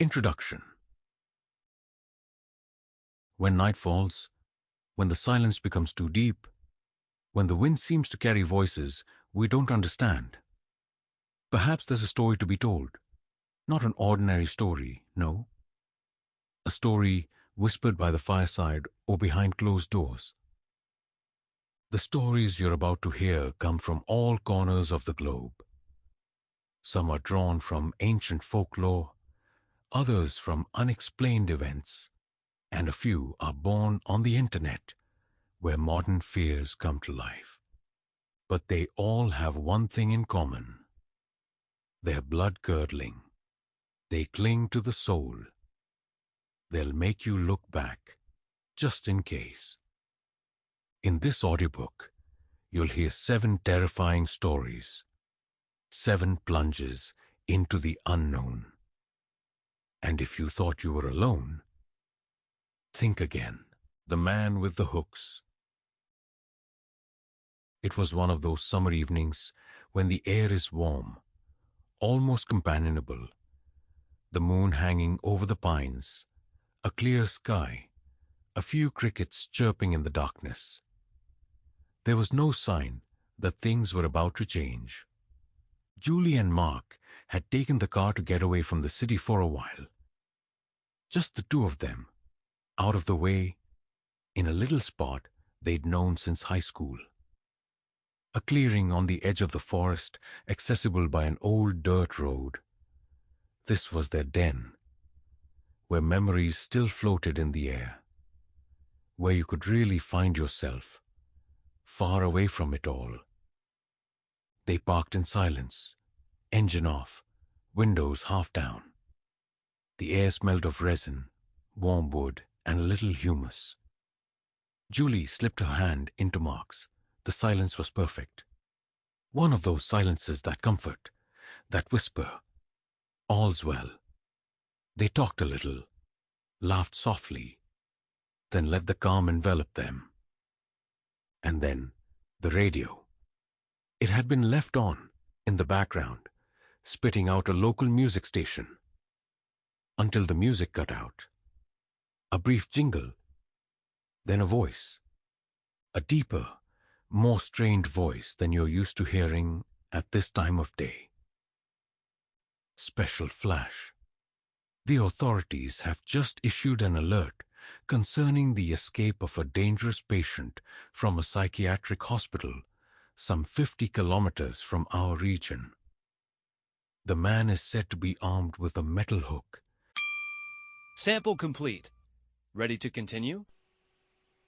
Introduction. When night falls, when the silence becomes too deep, when the wind seems to carry voices we don't understand, perhaps there's a story to be told. Not an ordinary story, no. A story whispered by the fireside or behind closed doors. The stories you're about to hear come from all corners of the globe. Some are drawn from ancient folklore, others from unexplained events, and a few are born on the internet, where modern fears come to life. But they all have one thing in common. They're blood-curdling. They cling to the soul. They'll make you look back, just in case. In this audiobook, you'll hear 7 terrifying stories, 7 plunges into the unknown. And if you thought you were alone, think again. The Man with the Hooks. It was one of those summer evenings when the air is warm, almost companionable, the moon hanging over the pines, a clear sky, a few crickets chirping in the darkness. There was no sign that things were about to change. Julie and Mark had taken the car to get away from the city for a while. Just the 2 of them, out of the way, in a little spot they'd known since high school. A clearing on the edge of the forest, accessible by an old dirt road. This was their den, where memories still floated in the air, where you could really find yourself, far away from it all. They parked in silence, engine off, windows half down. The air smelled of resin, warm wood, and a little humus. Julie slipped her hand into Mark's. The silence was perfect. One of those silences that comfort, that whisper, all's well. They talked a little, laughed softly, then let the calm envelop them. And then, the radio. It had been left on, in the background, spitting out a local music station. Until the music cut out. A brief jingle, then a voice. A deeper, more strained voice than you're used to hearing at this time of day. Special flash. The authorities have just issued an alert concerning the escape of a dangerous patient from a psychiatric hospital some 50 kilometers from our region. The man is said to be armed with a metal hook. Sample complete. Ready to continue?